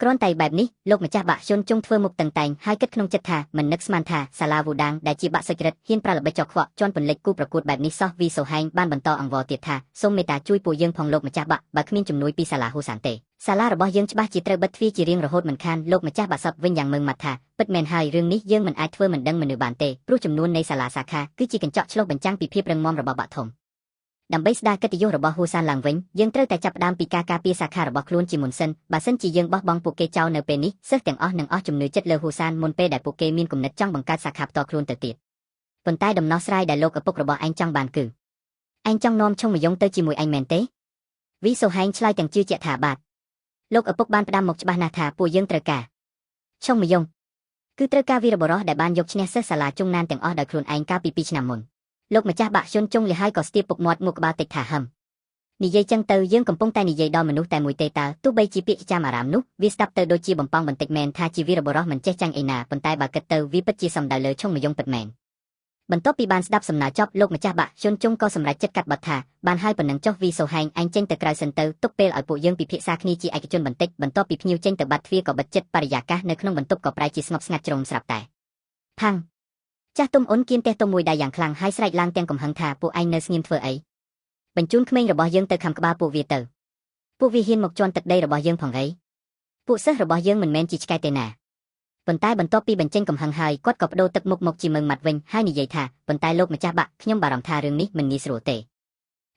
គ្រាន់តែបែបនេះលោកម្ចាស់បាក់ជន់ចុងធ្វើមុខតឹងតែងហើយគិតក្នុងចិត្តថាមិននឹកស្មានថាសាឡាវូដាងដែលជាបាក់សុចរិតហ៊ានប្រល្បិចចោលខ្វក់ជន់ពន្លិចគូប្រកួតបែបនេះសោះវីសូហែងបានបន្តអង្វរទៀតថាសូមមេត្តាជួយពួកយើងផងលោកម្ចាស់បាក់បើគ្មានជំនួយពីសាឡាហ៊ូសានទេសាឡារបស់យើងច្បាស់ជាត្រូវបិទទ្វារជារៀងរហូតមិនខានលោកម្ចាស់បាក់សពវិញយ៉ាងម៉ឺងម៉ាត់ថាពិតមែនហើយរឿងនេះយើងមិនអាចធ្វើមិនដឹងមនុស្សបានទេព្រោះចំនួននៃសាឡាសាខាគឺជាកញ្ចក់ឆ្លុះបញ្ចាំងពីភាពរឹងមាំរបស់បាក់ធំដើម្បីស្ដារកិត្តិយសរបស់ហ៊ូសានឡើងវិញយើងត្រូវតែចាប់ផ្ដើមពីការការពារសាខារបស់ខ្លួនជាមុនសិនបើសិនជាយើងបោះបង់ពួកគេចោលនៅពេលនេះសិស្សទាំងអស់នឹងអស់ជំនឿចិត្តលើហ៊ូសានមុនពេលដែលពួកគេមានគំនិតចង់បង្កើតសាខាផ្ទាល់ខ្លួនទៅទៀតប៉ុន្តែដំណោះស្រាយដែលលោកឪពុករបស់ឯងចង់បានគឺឯងចង់នាំឆុងមយ៉ុងទៅជាមួយឯងមែនទេវីសូហែងឆ្លើយទាំងជឿជាក់ថាបាទលោកឪពុកបានផ្ដាំមកច្បាស់ណាស់ថាពួកយើងត្រូវការឆុងមយ៉ុងគឺត្រូវការវីរបុរសដែលបានយកឈ្នះសិស្សសាលាជុងណានទាំងអស់ដោយខ្លួនឯងកាលពី2ឆ្នាំមុនលោកម្ចាស់បាក់ជន់ចុងលិហើយក៏ស្ទាបពុកមាត់ងក់ក្បាលតិចថាហឹមនិយាយចឹងទៅយើងកំពុងតែនិយាយដល់មនុស្សតែមួយទេតើទោះបីជាពាក្យចាំអារ៉ាមនោះវាស្ដាប់ទៅដូចជាបំពង់បន្តិចមែនថាជាវីរបុរសមិនចេះចាញ់ឯណាប៉ុន្តែបើគិតទៅវាពិតជាសំដៅលើឆុងមយ៉ុងពិតមែនបន្ទាប់ពីបានស្ដាប់សំណើចប់លោកម្ចាស់បាក់ជន់ចុងក៏សម្រេចចិត្តកាត់បទថាបានហើយប៉ុណ្ណឹងចុះវីសូហែងឯងចេញទៅក្រៅសិនទៅទុកពេលឲ្យពួកយើងពិភាក្សាគ្នាជាឯកជនបន្តិចបន្ទាប់ពីភ្ញៀវចេញទៅបាត់ទ្វារក៏បិទចិត្តបរិយាកាសនៅក្នុងបន្ទប់ក៏ប្រែជាស្ងប់ស្ងាត់ជ្រុំស្រាប់តែផាំងចាស់ទុំអ៊ុនគៀនទះទុំមួយដៃយ៉ាងខ្លាំងហើយស្រែកឡើងទាំងកំហឹងថាពួកឯងនៅស្ងៀមធ្វើអីបញ្ជូនក្មេងរបស់យើងទៅខំក្បាលពួកវាទៅពួកវាហ៊ានមកជន់ទឹកដីរបស់យើងផងអីពួកសិស្សរបស់យើងមិនមែនជាឆ្កែទេណាប៉ុន្តែបន្ទាប់ពីបញ្ចេញកំហឹងហើយគាត់ក៏បដូរទឹកមុខមកជាមើងម៉ាត់វិញហើយនិយាយថាប៉ុន្តែលោកម្ចាស់បាក់ខ្ញុំបារម្ភថារឿងនេះមិនងាយស្រួលទេ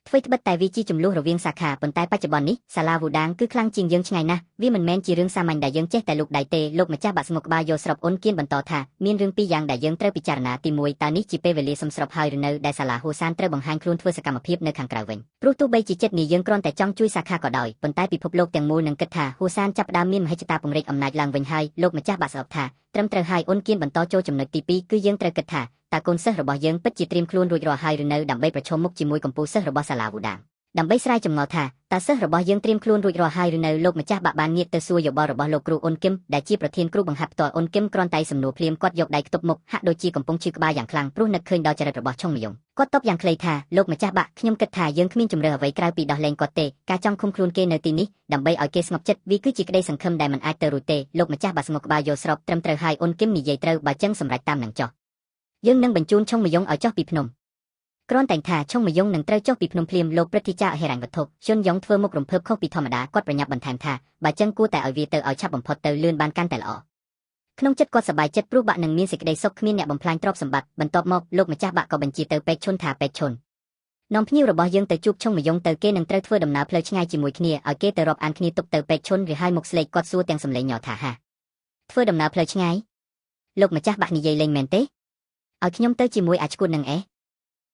អ្វីត្បិតតែវាជាចំនួនរវាងសាខាប៉ុន្តែបច្ចុប្បន្ននេះសាឡាវូដាងគឺខ្លាំងជាងយើងឆ្ងាយណាស់វាមិនមែនជារឿងសាមញ្ញដែលយើងចេះតែលូកដៃទេលោកម្ចាស់បាក់ស្ងុកក្បាលយកស្របអ៊ុនគៀនបន្តថាមានរឿងពីរយ៉ាងដែលយើងត្រូវពិចារណាទី1តើនេះជាពេលវេលាសំស្របហើយឬនៅដែលសាឡាហ៊ូសានត្រូវបង្ហាញខ្លួនធ្វើសកម្មភាពនៅខាងក្រៅវិញព្រោះទោះបីជាចិត្តនេះយើងគ្រាន់តែចង់ជួយសាខាក៏ដោយប៉ុន្តែពិភពលោកទាំងមូលនឹងគិតថាហ៊ូសានចាប់ផ្ដើមមានមហិច្ឆតាពង្រីកអំណាចឡើងវិញហើយលោកម្ចាស់បាក់ស្អប់ថាត្រឹមត្រូវហើយអ៊ុនគៀនបន្តចូលចំណុចទី2គឺយើងត្រូវគិតថាតើកូនសិស្សរបស់យើងពិតជាត្រៀមខ្លួនរួចរាល់ហើយឬនៅដើម្បីប្រឈមមុខជាមួយកម្ពុជាសិស្សរបស់សាឡាវូដាងដើម្បីស្រាយចម្ងល់ថាតើសិស្សរបស់យើងត្រៀមខ្លួនរួចរាល់ហើយឬនៅលោកម្ចាស់បាក់បានងាកទៅសួរយោបល់របស់លោកគ្រូអ៊ុនគឹមដែលជាប្រធានគ្រូបង្ហាត់ផ្ទាល់អ៊ុនគឹមគ្រាន់តែសំណួរភ្លាមគាត់យកដៃខ្ទប់មុខហាក់ដូចជាកំពុងឈឺក្បាលយ៉ាងខ្លាំងព្រោះនឹកឃើញដល់ចរិតរបស់ឆុងមយ៉ុងគាត់តបយ៉ាងខ្លីថាលោកម្ចាស់បាក់ខ្ញុំគិតថាយើងគ្មានជំរឿអ្វីក្រៅពីដោះលែងគាត់ទេការចង់ឃុំខ្លួនគេនៅទីនេះដើម្បីឲ្យគេស្ងប់ចិត្តវាគឺជាក្តីសង្ឃឹមដែលមិនអាចទៅរួចទេលោកម្ចាស់បាក់ស្ងប់ក្បាលយកស្របត្រឹមត្រូវហើយអ៊ុនគឹមនិយាយត្រូវបើចឹងសម្រេចតាមនឹងចុះយើងនឹងបញ្ជូនឆុងមយ៉ុងឲ្យចុះពីភ្នំគ្រាន់តែថាឆុងមយ៉ុងនឹងត្រូវចុះពីភ្នំភ្លាមលោកព្រឹទ្ធាចារ្យហិរញ្ញវត្ថុជុនយ៉ុងធ្វើមុខរំភើបខុសពីធម្មតាគាត់ប្រញាប់បន្ថែមថាបើចឹងគួរតែឲ្យវាទៅឲ្យឆាប់បំផុតទៅលឿនបានកាន់តែល្អក្នុងចិត្តគាត់សប្បាយចិត្តព្រោះបាក់នឹងមានសេចក្តីសុខគ្មានអ្នកបំផ្លាញទ្រព្យសម្បត្តិបន្ទាប់មកលោកម្ចាស់បាក់ក៏បញ្ជាទៅពេកឈុនថាពេកឈុននាំភ្ញៀវរបស់យើងទៅជួបឆុងមយ៉ុងទៅគេនឹងត្រូវធ្វើដំណើរផ្លូវឆ្ងាយជាមួយគ្នាឲ្យគេទៅរាប់អានគ្នាទុកទៅពេកឈុនឬហើយមុខស្លេកគាត់សួរទាំងសំឡេងញ័រថាហាធ្វើដំណើរផ្លូវឆ្ងាយលោកម្ចាស់បាក់និយាយលេងមែនទេឲ្យខ្ញុំទៅជាមួយអាឈ្កួតនឹង